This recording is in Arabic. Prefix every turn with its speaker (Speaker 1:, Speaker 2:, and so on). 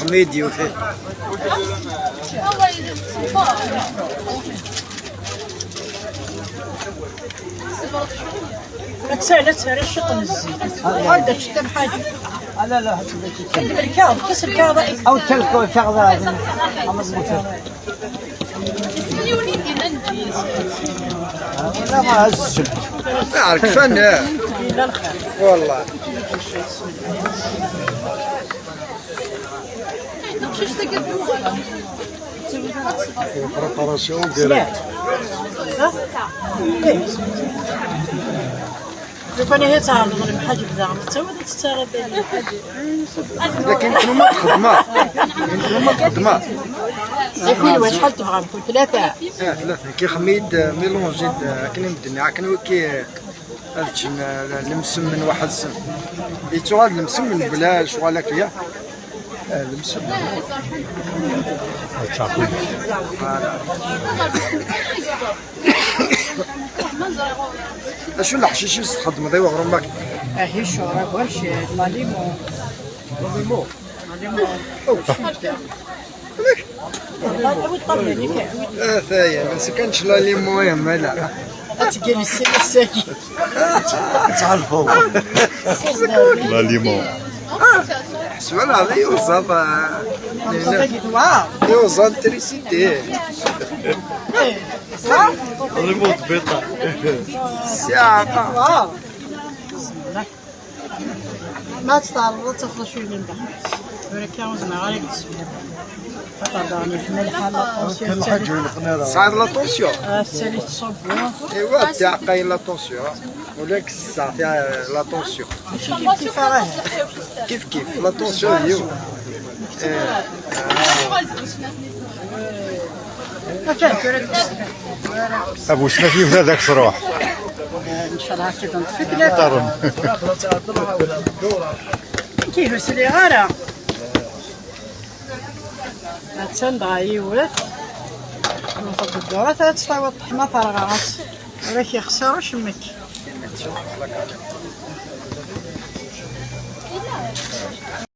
Speaker 1: خميدي وفيه
Speaker 2: لا تسال الشق من الزيت هذا شتم حاجه
Speaker 3: لا لا
Speaker 2: الكاظ كسر الكاظ
Speaker 3: او تلكو شغله لا ما هزش
Speaker 1: نعرف فن والله بريباراسيون ديريكت
Speaker 2: ربما هي تعرض من حاجه بدا تسوي تستغرب
Speaker 1: لكن انتم خدمه
Speaker 2: يكون واش شحال تبغى نقول ثلاثه
Speaker 1: ثلاثه كي خميد ميلونجي كاين مدني كاين كي هادشي المسمن واحد السن يتو هذا المسمن بلا شغالك يا المسمن شو الحشيش تخدم ذي وغرم باك
Speaker 2: هي الشورى واش لا ليمون
Speaker 1: ثايا ما كانش لا ليمون يا مالا
Speaker 2: تقول الساكي
Speaker 1: تعرفوا
Speaker 4: لا ليمون
Speaker 1: حسبنا على يوصل يوصل تريسيتي
Speaker 4: ليمون بيضاء
Speaker 1: ساعة
Speaker 2: ما تستعرض تاخذ شويه من بعد ولكن وزنا غالي
Speaker 1: صعد لا طونسيون
Speaker 2: الثالث صب
Speaker 1: ايوا تاع قايل لا طونسيون ولكن الساعة فيها لا طونسيون
Speaker 2: كيف راه
Speaker 1: كيف لا طونسيون هي
Speaker 4: ابو شنو فيه هذاك تروح
Speaker 2: ان شاء الله هكا نطفي ثلاثه كيف سلي غاره تندغي ولات نفضل الدورة تاع طحنا فرغات ولكن يخسروا شمك